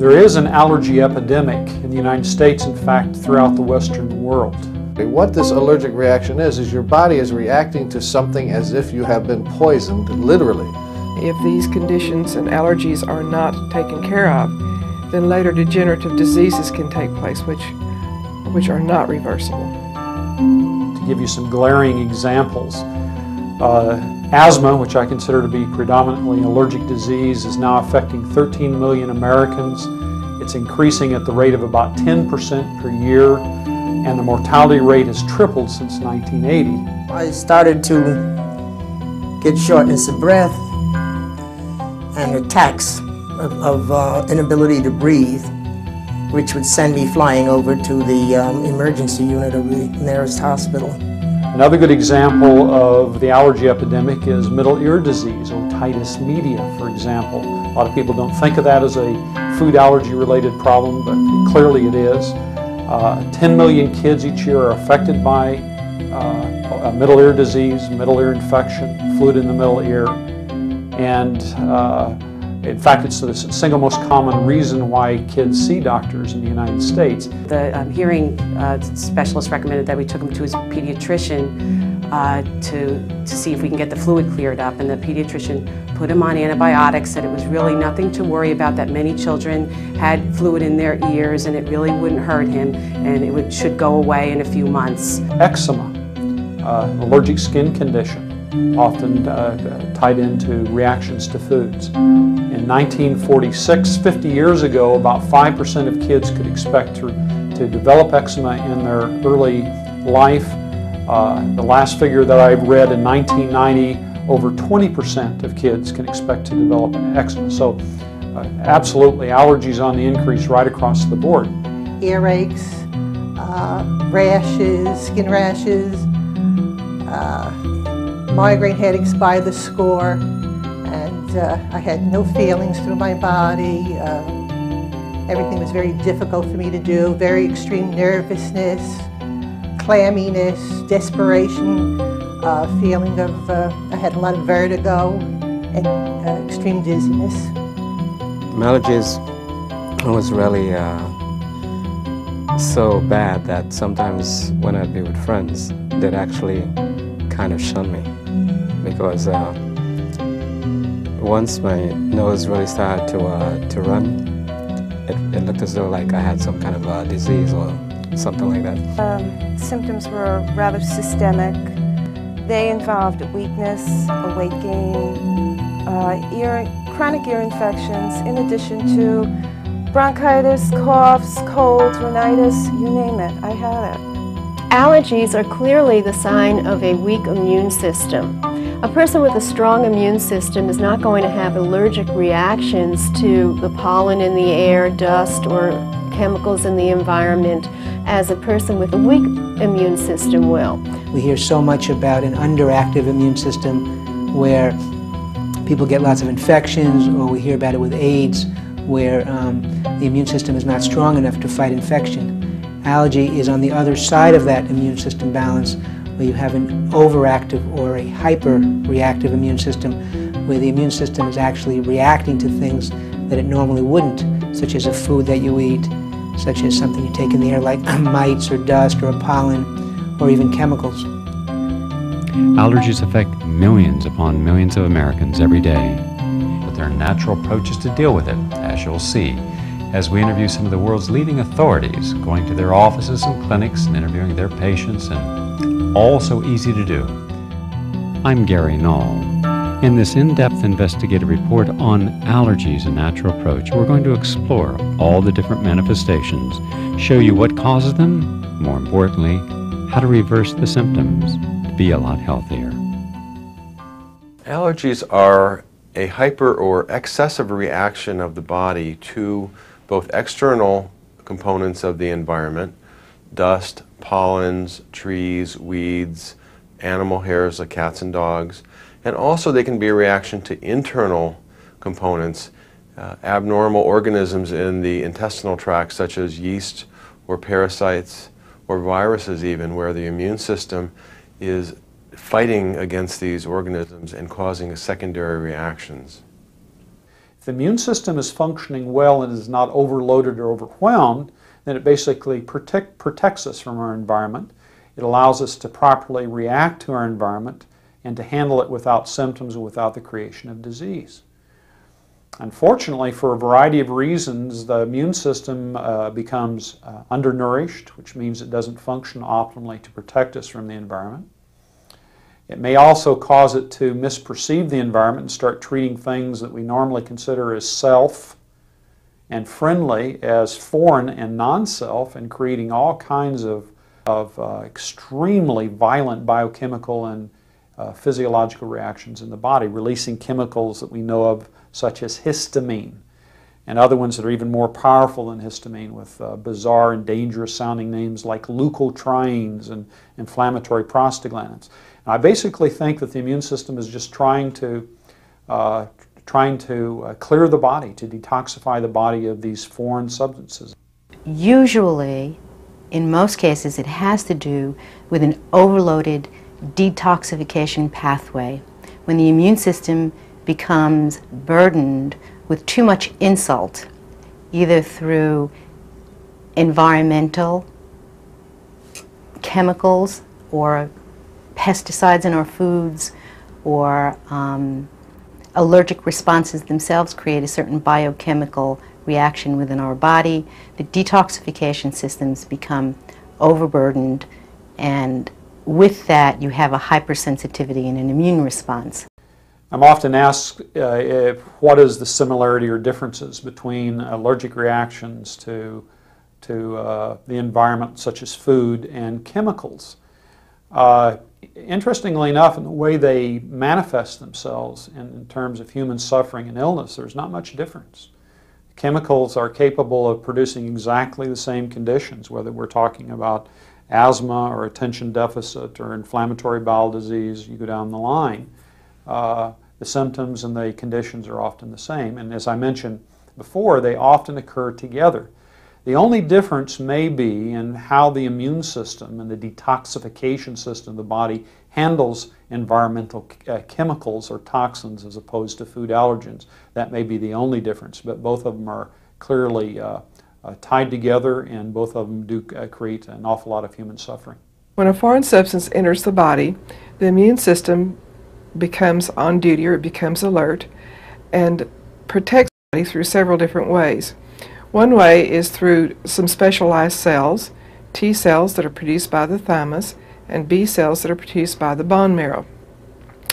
There is an allergy epidemic in the United States, in fact, throughout the Western world. What this allergic reaction is your body is reacting to something as if you have been poisoned, literally. If these conditions and allergies are not taken care of, then later degenerative diseases can take place, which are not reversible. To give you some glaring examples, asthma, which I consider to be predominantly an allergic disease, is now affecting 13 million Americans. It's increasing at the rate of about 10% per year, and the mortality rate has tripled since 1980. I started to get shortness of breath and attacks of inability to breathe, which would send me flying over to the emergency unit of the nearest hospital. Another good example of the allergy epidemic is middle ear disease, otitis media, for example. A lot of people don't think of that as a food allergy related problem, but clearly it is. 10 million kids each year are affected by middle ear disease, middle ear infection, fluid in the middle ear, and in fact, it's the single most common reason why kids see doctors in the United States. The hearing specialist recommended that we took him to his pediatrician to see if we can get the fluid cleared up, and the pediatrician put him on antibiotics, said it was really nothing to worry about, that many children had fluid in their ears and it really wouldn't hurt him, and it should go away in a few months. Eczema, an allergic skin condition, often tied into reactions to foods. In 1946, 50 years ago, about 5% of kids could expect to develop eczema in their early life. The last figure that I read in 1990, over 20% of kids can expect to develop eczema. So absolutely, allergies on the increase right across the board. Earaches, rashes, skin rashes, migraine headaches by the score, and I had no feelings through my body. Everything was very difficult for me to do, very extreme nervousness, clamminess, desperation, feeling of, I had a lot of vertigo and extreme dizziness. Allergies was really so bad that sometimes when I'd be with friends, they'd actually kind of shun me, because once my nose really started to run, it looked as though like I had some kind of a disease or something like that. Symptoms were rather systemic. They involved weakness, a weight gain, chronic ear infections, in addition to bronchitis, coughs, colds, rhinitis, you name it, I had it. Allergies are clearly the sign of a weak immune system. A person with a strong immune system is not going to have allergic reactions to the pollen in the air, dust, or chemicals in the environment as a person with a weak immune system will. We hear so much about an underactive immune system where people get lots of infections, or we hear about it with AIDS where the immune system is not strong enough to fight infection. Allergy is on the other side of that immune system balance, where you have an overactive or a hyper-reactive immune system, where the immune system is actually reacting to things that it normally wouldn't, such as a food that you eat, such as something you take in the air like mites or dust or pollen or even chemicals. Allergies affect millions upon millions of Americans every day, but there are natural approaches to deal with it, as you'll see, as we interview some of the world's leading authorities, going to their offices and clinics and interviewing their patients, and all so easy to do. I'm Gary Null. In this in-depth investigative report on Allergies A Natural Approach, we're going to explore all the different manifestations, show you what causes them, more importantly, how to reverse the symptoms to be a lot healthier. Allergies are a hyper or excessive reaction of the body to both external components of the environment, dust, pollens, trees, weeds, animal hairs like cats and dogs, and also they can be a reaction to internal components, abnormal organisms in the intestinal tract such as yeast or parasites or viruses even, where the immune system is fighting against these organisms and causing secondary reactions. If the immune system is functioning well and is not overloaded or overwhelmed, then it basically protects us from our environment. It allows us to properly react to our environment and to handle it without symptoms or without the creation of disease. Unfortunately, for a variety of reasons, the immune system becomes undernourished, which means it doesn't function optimally to protect us from the environment. It may also cause it to misperceive the environment and start treating things that we normally consider as self and friendly as foreign and non-self, and creating all kinds of extremely violent biochemical and physiological reactions in the body, releasing chemicals that we know of such as histamine and other ones that are even more powerful than histamine with bizarre and dangerous sounding names like leukotrienes and inflammatory prostaglandins. I basically think that the immune system is just trying to clear the body, to detoxify the body of these foreign substances. Usually, in most cases, it has to do with an overloaded detoxification pathway. When the immune system becomes burdened with too much insult, either through environmental chemicals or pesticides in our foods, or allergic responses themselves create a certain biochemical reaction within our body. The detoxification systems become overburdened, and with that you have a hypersensitivity and an immune response. I'm often asked what is the similarity or differences between allergic reactions to the environment, such as food, and chemicals. Interestingly enough, in the way they manifest themselves in terms of human suffering and illness, there's not much difference. Chemicals are capable of producing exactly the same conditions, whether we're talking about asthma or attention deficit or inflammatory bowel disease, you go down the line. The symptoms and the conditions are often the same, and as I mentioned before, they often occur together. The only difference may be in how the immune system and the detoxification system of the body handles environmental chemicals or toxins as opposed to food allergens. That may be the only difference, but both of them are clearly tied together, and both of them do create an awful lot of human suffering. When a foreign substance enters the body, the immune system becomes on duty, or it becomes alert, and protects the body through several different ways. One way is through some specialized cells, T cells that are produced by the thymus, and B cells that are produced by the bone marrow.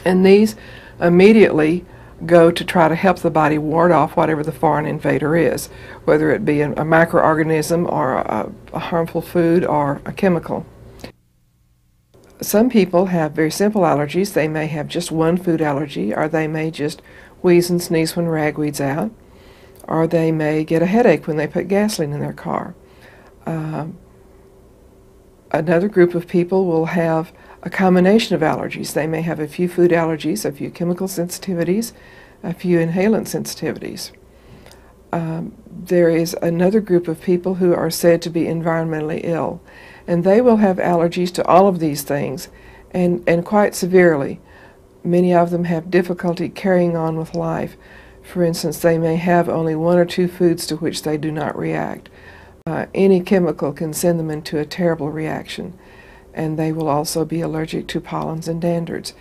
And these immediately go to try to help the body ward off whatever the foreign invader is, whether it be a microorganism or a harmful food or a chemical. Some people have very simple allergies. They may have just one food allergy, or they may just wheeze and sneeze when ragweed's out, or they may get a headache when they put gasoline in their car. Another group of people will have a combination of allergies. They may have a few food allergies, a few chemical sensitivities, a few inhalant sensitivities. There is another group of people who are said to be environmentally ill, and they will have allergies to all of these things, and quite severely. Many of them have difficulty carrying on with life. For instance, they may have only one or two foods to which they do not react. Any chemical can send them into a terrible reaction, and they will also be allergic to pollens and dandruds.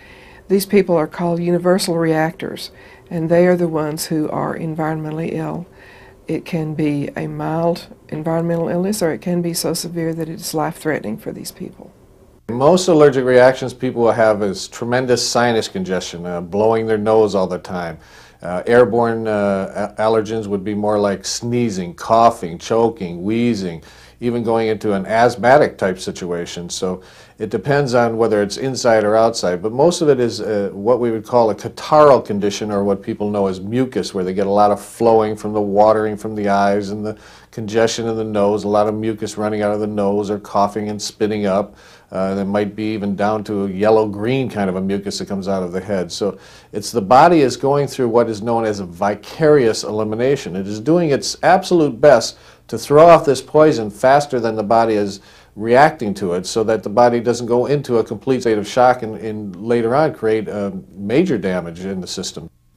These people are called universal reactors, and they are the ones who are environmentally ill. It can be a mild environmental illness, or it can be so severe that it's life-threatening for these people. Most allergic reactions people will have is tremendous sinus congestion, blowing their nose all the time. Airborne allergens would be more like sneezing, coughing, choking, wheezing, even going into an asthmatic type situation. So it depends on whether it's inside or outside, but most of it is what we would call a catarrhal condition, or what people know as mucus, where they get a lot of flowing from the watering from the eyes and the congestion in the nose, a lot of mucus running out of the nose, or coughing and spitting up. There might be even down to a yellow-green kind of a mucus that comes out of the head. So it's the body is going through what is known as a vicarious elimination. It is doing its absolute best to throw off this poison faster than the body is reacting to it, so that the body doesn't go into a complete state of shock and later on create major damage in the system.